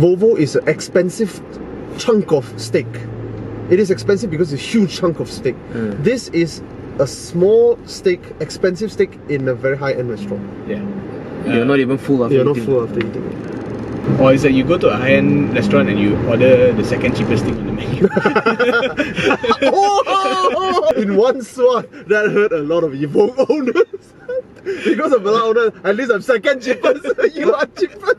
Volvo is an expensive chunk of steak. It is expensive because it's a huge chunk of steak. This is a small steak, expensive steak in a very high-end restaurant. Yeah. You're not even full after You're eating. not full after eating it. Or is that you go to a high-end restaurant and you order the second cheapest thing on the menu. In one swat, that hurt a lot of Evoque owners. Because of Velar owners, at least I'm second cheapest. You are cheapest.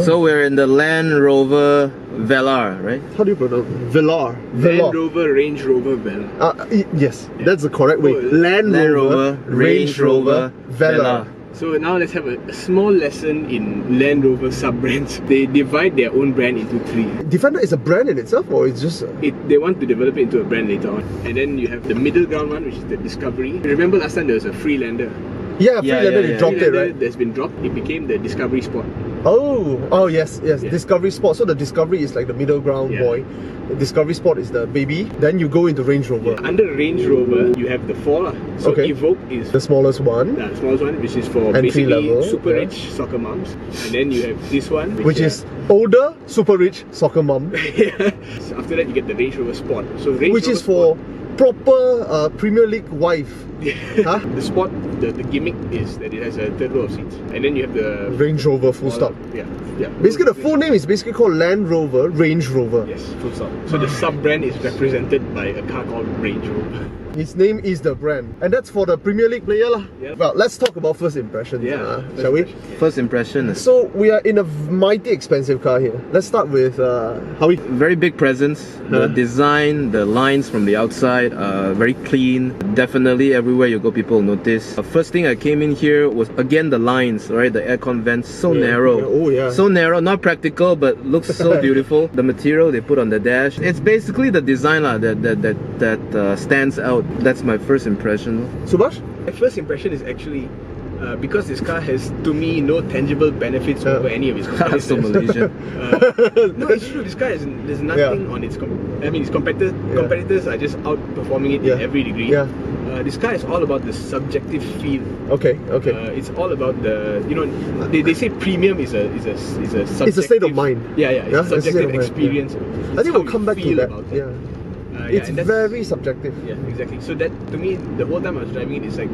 So we're in the Land Rover Velar, right? How do you pronounce it? Velar. Land Rover, Range Rover, Velar. Yes, that's the correct way. Land Rover, Range Rover, Velar. So now let's have a small lesson in Land Rover sub-brands. They divide their own brand into three. Defender is a brand in itself, or it's just... They want to develop it into a brand later on. And then you have the middle ground one, which is the Discovery. Remember last time there was a Freelander? Yeah, Freelander, they dropped it, right? That's been dropped. It became the Discovery Sport. Oh yes, Discovery Sport. So the Discovery is like the middle ground boy. The Discovery Sport is the baby. Then you go into Range Rover. Yeah. Under Range Rover, you have the 4. So Evoque is the smallest one. The smallest one, which is for entry basically level, super rich soccer moms. And then you have this one, which is older, super rich soccer mom. Yeah. So after that, you get the Range Rover Sport. So Range which Rover is for proper Premier League wife. Huh? The Sport, the gimmick is that it has a third row of seats, and then you have the Range Rover full stop. Yeah. Basically, the full name is basically called Land Rover Range Rover. Yes, full stop. So the sub brand is represented by a car called Range Rover. His name is the brand, and that's for the Premier League player lah. Yep. Well, let's talk about first impressions. Shall we? First impression. So we are in a mighty expensive car here. Let's start with how we. Very big presence. The design, the lines from the outside are very clean. Definitely everywhere you go, people notice. The first thing I came in here was again the lines, right? The aircon vents, so narrow. So narrow, not practical, but looks so beautiful. The material they put on the dash. It's basically the design that stands out. That's my first impression. Subhash? My first impression is actually because this car has, to me, no tangible benefits over any of its competitors. So Malaysian. No, it's true. This car there's nothing on its. Its competitors are just outperforming it in every degree. This car is all about the subjective feel. Okay. It's all about the they say premium is a subjective. It's a state of mind. It's a subjective experience. I think we'll come back to that. It's very subjective. Yeah, exactly. So that, to me, the whole time I was driving it, it's like,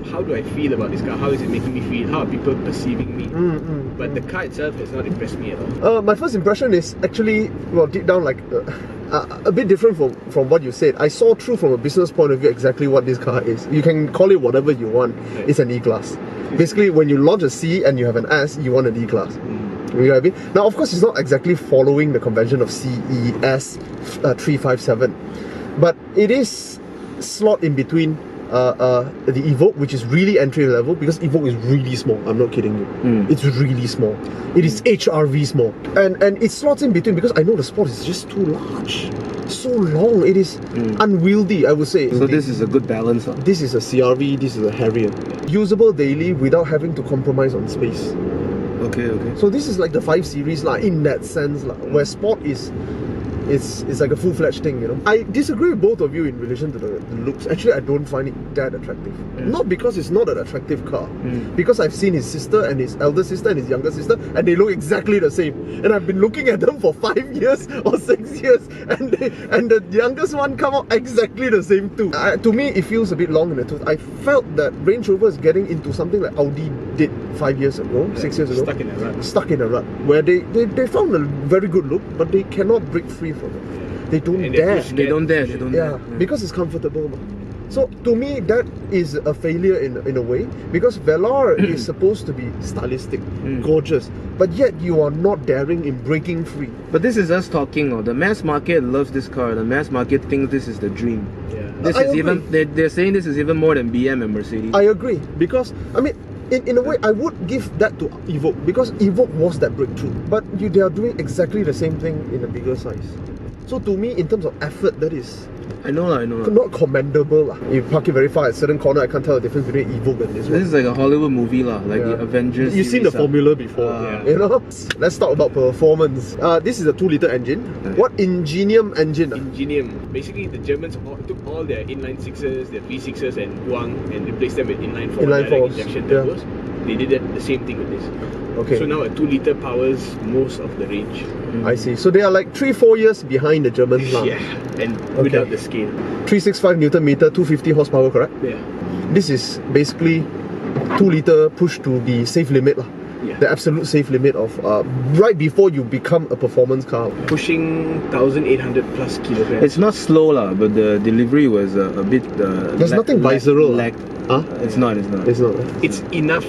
how do I feel about this car? How is it making me feel? How are people perceiving me? But the car itself has not impressed me at all. My first impression is actually, well, deep down, like a bit different from what you said. I saw through from a business point of view exactly what this car is. You can call it whatever you want. Right. It's an E-Class. Basically, when you launch a C and you have an S, you want an E-Class. You know what I mean? Now, of course, it's not exactly following the convention of CES 357, but it is slot in between the Evoque, which is really entry level, because Evoque is really small. I'm not kidding you. It's really small. It is HRV small, and it slots in between because I know the Sport is just too large, so long. It is unwieldy, I would say. So this is a good balance. This is a CRV. This is a Harrier, usable daily without having to compromise on space. Okay. So this is like the 5 Series in that sense where Sport is it's like a full-fledged thing, you know. I disagree with both of you in relation to the looks. Actually, I don't find it that attractive. Not because it's not an attractive car, because I've seen his sister and his elder sister and his younger sister, and they look exactly the same. And I've been looking at them for 5 years or 6 years, and the youngest one come out exactly the same too. To me, it feels a bit long in the tooth. I felt that Range Rover is getting into something like Audi did 5 years ago, 6 years ago. Stuck in a rut. Where they found a very good look, but they cannot break free from it. They don't dare. They don't dare. Because it's comfortable. So to me, that is a failure in a way, because Velar is supposed to be stylistic, gorgeous, but yet you are not daring in breaking free. But this is us talking. The mass market loves this car. The mass market thinks this is the dream. This is even. They're saying this is even more than BM and Mercedes. I agree, because I mean, in a way, I would give that to Evoque, because Evoque was that breakthrough. But they are doing exactly the same thing in a bigger size. So to me, in terms of effort, that is I know. not commendable. You park it very far at a certain corner, I can't tell the difference between Evoque and this one. This is like a Hollywood movie, like the Avengers. You've seen the formula before, you know? Let's talk about performance. This is a 2-litre engine. What Ingenium engine? Ingenium. Basically, the Germans took all their inline 6s, their V6s and Guang, and replaced them with inline 4 direct injection turbos. they did the same thing with this. Okay. So now a 2-litre powers most of the range. I see. So they are like 3-4 years behind the Germans now. Yeah, and without the scale. 365 Newton meter, 250 horsepower, correct? Yeah. This is basically 2-litre pushed to the safe limit. Yeah. The absolute safe limit of right before you become a performance car. Pushing 1,800 plus kilograms. It's not slow lah, but the delivery was a bit. There's nothing visceral. Huh? It's not. It's not. It's enough.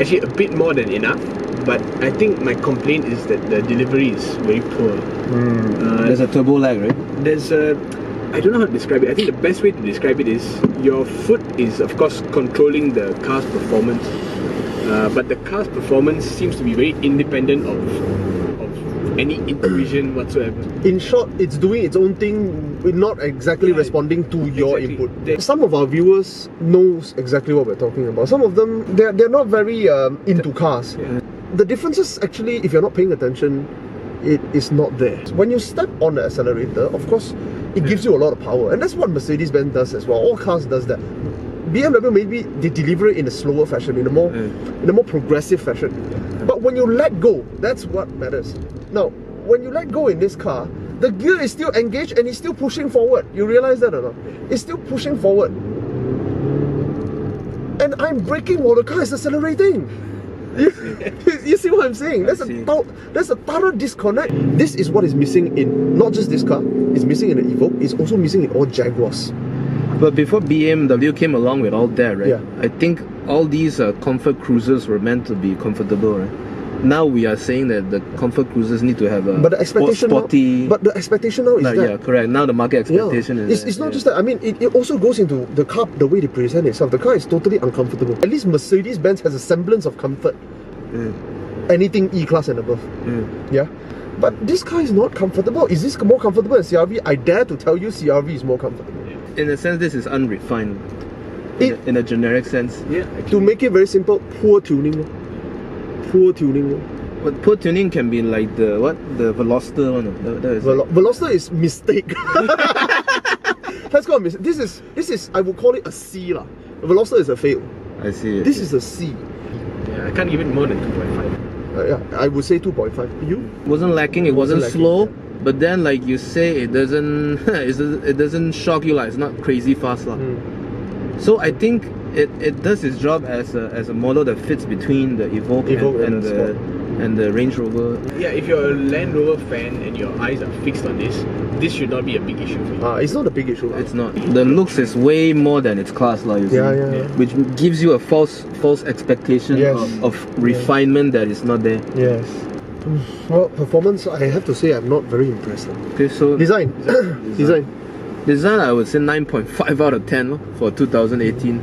Actually, a bit more than enough. But I think my complaint is that the delivery is very poor. There's a turbo lag, right? There's a. I don't know how to describe it. I think the best way to describe it is your foot is, of course, controlling the car's performance. But the car's performance seems to be very independent of any intuition whatsoever. In short, it's doing its own thing, not exactly responding to your input. Some of our viewers knows exactly what we're talking about. Some of them, they're not very into cars. Yeah. The differences actually, if you're not paying attention, it is not there. When you step on the accelerator, of course, it gives you a lot of power, and that's what Mercedes-Benz does as well. All cars does that. BMW maybe they deliver it in a slower fashion, in a more progressive fashion. But when you let go, that's what matters. Now, when you let go in this car, the gear is still engaged and it's still pushing forward. You realize that or not? It's still pushing forward. And I'm braking while the car is accelerating. You see what I'm saying? That's a thorough disconnect. This is what is missing in not just this car, it's missing in the Evoque, it's also missing in all Jaguars. But before BMW came along with all that, right? Yeah. I think all these comfort cruisers were meant to be comfortable, right? Now we are saying that the comfort cruisers need to have a but the expectation sporty. But the expectation now is that. Yeah, correct. Now the market expectation is. It's not just that. I mean, it also goes into the car, the way they present itself. The car is totally uncomfortable. At least Mercedes-Benz has a semblance of comfort. Anything E-Class and above. Yeah. But this car is not comfortable. Is this more comfortable than CR-V? I dare to tell you CR-V is more comfortable. In a sense, this is unrefined. In a generic sense. Yeah. To make it very simple, poor tuning. Poor tuning. But poor tuning can be like the Veloster one. Veloster is mistake. Let's go. This is I would call it a C lah. Veloster is a fail. I see. This is a C. Yeah, I can't give it more than 2.5. Yeah, I would say 2.5. You? Wasn't lacking. It wasn't lacking, slow. yeah. But then, like you say, it doesn't it doesn't shock you. Like it's not crazy fast lah. So I think it does its job as a model that fits between the Evoque and the Range Rover. Yeah, if you're a Land Rover fan and your eyes are fixed on this should not be a big issue for you. It's not a big issue. It's not. The looks is way more than its class lah. Yeah. Which gives you a false expectation of refinement that is not there. Yes. Well, performance, I have to say I'm not very impressed. Okay, so Design. Design, I would say 9.5 out of 10 for 2018.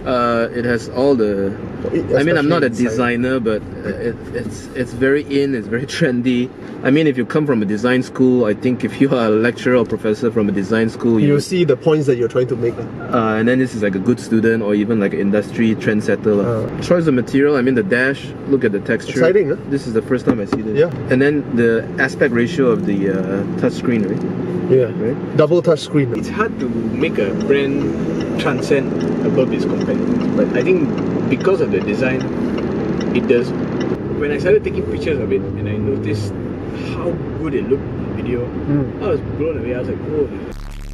It has all the. I mean, I'm not a designer, but it's very in. It's very trendy. I mean, if you come from a design school, I think if you are a lecturer or professor from a design school, you see the points that you're trying to make. And then this is like a good student or even like an industry trendsetter. Choice of material. I mean, the dash. Look at the texture. Exciting, huh? This is the first time I see this. Yeah. And then the aspect ratio of the touchscreen, right? Yeah. Right? Double touch screen. It's hard to make a brand transcend above its competitors, but I think because of the design, it does. When I started taking pictures of it and I noticed how good it looked in the video, I was blown away. I was like, oh,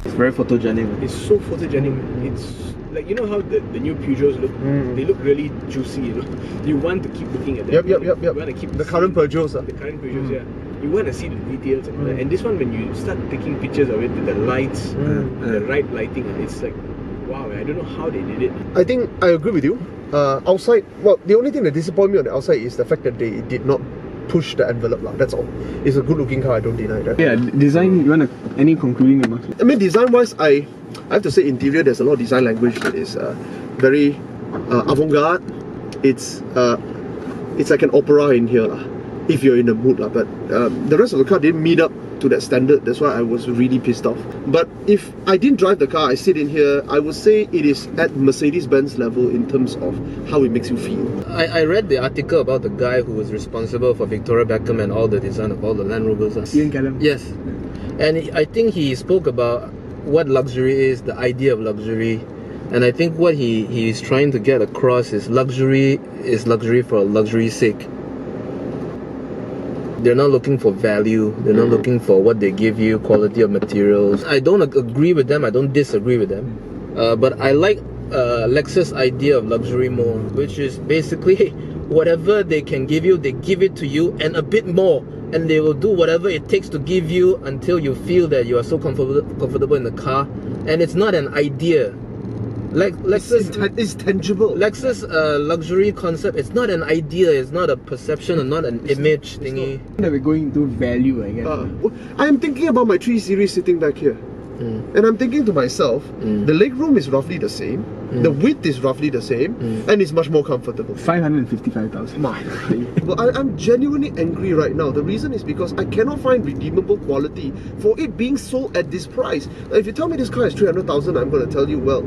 It's very photogenic. it's so photogenic. It's like, you know how the new Peugeots look? They look really juicy, you know. You want to keep looking at them. Yep. You want to keep The current Peugeots. The current Peugeots, yeah. You want to see the details and all that. And this one, when you start taking pictures of it with the lights, the right lighting, it's like, wow, I don't know how they did it. I think I agree with you. Outside, well, the only thing that disappointed me on the outside is the fact that they did not push the envelope lah. That's all. It's a good looking car, I don't deny that. Yeah, design, you want any concluding remarks? I mean, design wise, I have to say interior, there's a lot of design language that is very avant-garde. It's like an opera in here lah, if you're in the mood lah. But the rest of the car didn't meet up to that standard. That's why I was really pissed off. But if I didn't drive the car, I sit in here, I would say it is at Mercedes-Benz level in terms of how it makes you feel. I read the article about the guy who was responsible for Victoria Beckham and all the design of all the Land Rovers. Ian Callum. Yes. And I think he spoke about what luxury is, the idea of luxury, And I think what he's trying to get across is luxury for luxury's sake. They're not looking for value. They're not looking for what they give you, quality of materials. I don't agree with them. I don't disagree with them. But I like Lexus' idea of luxury more, which is basically whatever they can give you, they give it to you and a bit more. And they will do whatever it takes to give you until you feel that you are so comfortable in the car. And it's not an idea. Lexus is tangible. Lexus luxury concept, it's not an idea, it's not a perception or not an image thingy. That we're going to value, I guess. I am thinking about my 3 Series sitting back here. And I'm thinking to myself, the legroom is roughly the same, the width is roughly the same, and it's much more comfortable. 555,000. Well, I'm genuinely angry right now. The reason is because I cannot find redeemable quality for it being sold at this price. If you tell me this car is 300,000, I'm going to tell you, well,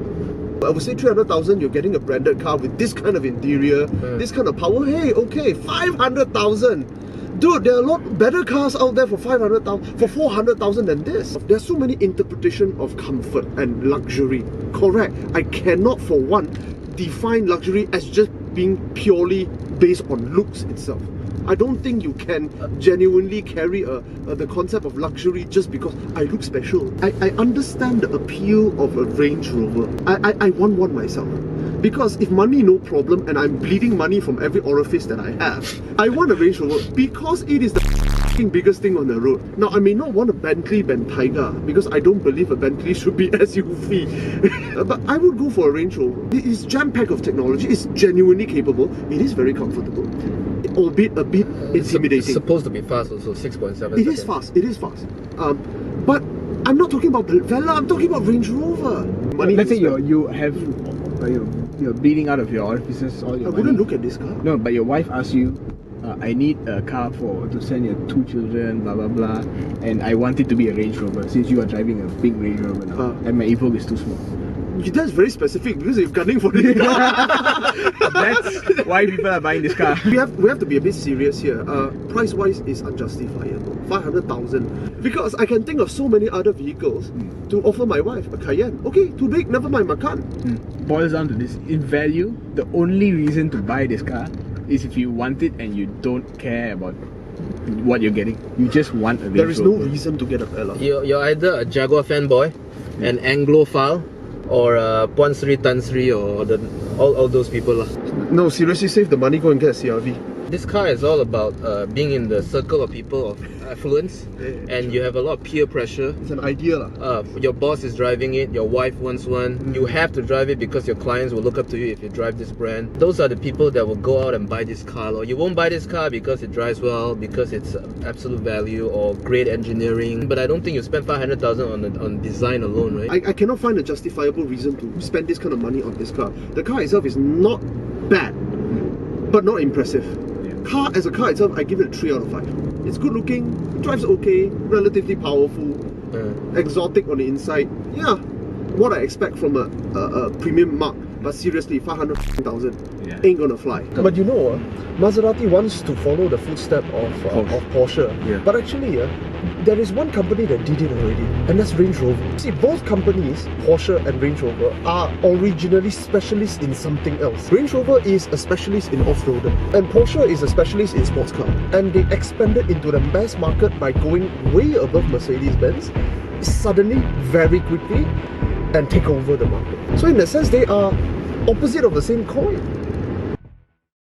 I would say 300,000, you're getting a branded car with this kind of interior, this kind of power. Hey, okay, 500,000. Dude, there are a lot better cars out there for 500,000, for 400,000 than this. There's so many interpretations of comfort and luxury. Correct. I cannot, for one, define luxury as just being purely based on looks itself. I don't think you can genuinely carry the concept of luxury just because I look special. I understand the appeal of a Range Rover. I want one myself. Because if money no problem and I'm bleeding money from every orifice that I have, I want a Range Rover because it is the biggest thing on the road. Now, I may not want a Bentley Bentayga because I don't believe a Bentley should be SUV. But I would go for a Range Rover. It is jam-packed of technology. It's genuinely capable. It is very comfortable, albeit a bit intimidating. It's supposed to be fast also, 6.7 seconds. It is fast. It is fast. But I'm not talking about Velar. I'm talking about Range Rover. Money. Let's say you're bleeding out of your orifices, all your I wouldn't look at this car. No, but your wife asks you, I need a car to send your 2 children, blah blah blah, and I want it to be a Range Rover since you are driving a big Range Rover now, and my Evoque is too small. That's very specific because you're gunning for this car. That's why people are buying this car. We have to be a bit serious here. Price wise is unjustifiable. 500,000. Because I can think of so many other vehicles to offer my wife. A Cayenne. Okay, too big, never mind, Macan. Boils down to this. In value, the only reason to buy this car is if you want it and you don't care about what you're getting. You just want a Range Rover. There is no reason to get a Velar. You're either a Jaguar fanboy, an Anglophile, or Puan Sri Tan Sri, or all those people. No, seriously, save the money, go and get a CRV. This car is all about being in the circle of people of affluence, and you have a lot of peer pressure. It's an idea. Your boss is driving it, your wife wants one, you have to drive it because your clients will look up to you if you drive this brand. Those are the people that will go out and buy this car. Or you won't buy this car because it drives well, because it's absolute value or great engineering. But I don't think you spend 500,000 on design alone, right? I cannot find a justifiable reason to spend this kind of money on this car. The car itself is not bad, but not impressive. As a car itself, I give it a 3 out of 5. It's good looking, it drives okay, relatively powerful, exotic on the inside. Yeah, what I expect from a premium mark. But seriously, 500,000 ain't gonna fly. But you know, Maserati wants to follow the footsteps of Porsche. But actually, there is one company that did it already, and that's Range Rover. See, both companies, Porsche and Range Rover, are originally specialists in something else. Range Rover is a specialist in off-roader, and Porsche is a specialist in sports car. And they expanded into the mass market by going way above Mercedes-Benz, suddenly, very quickly, and take over the market. So in that sense, they are opposite of the same coin.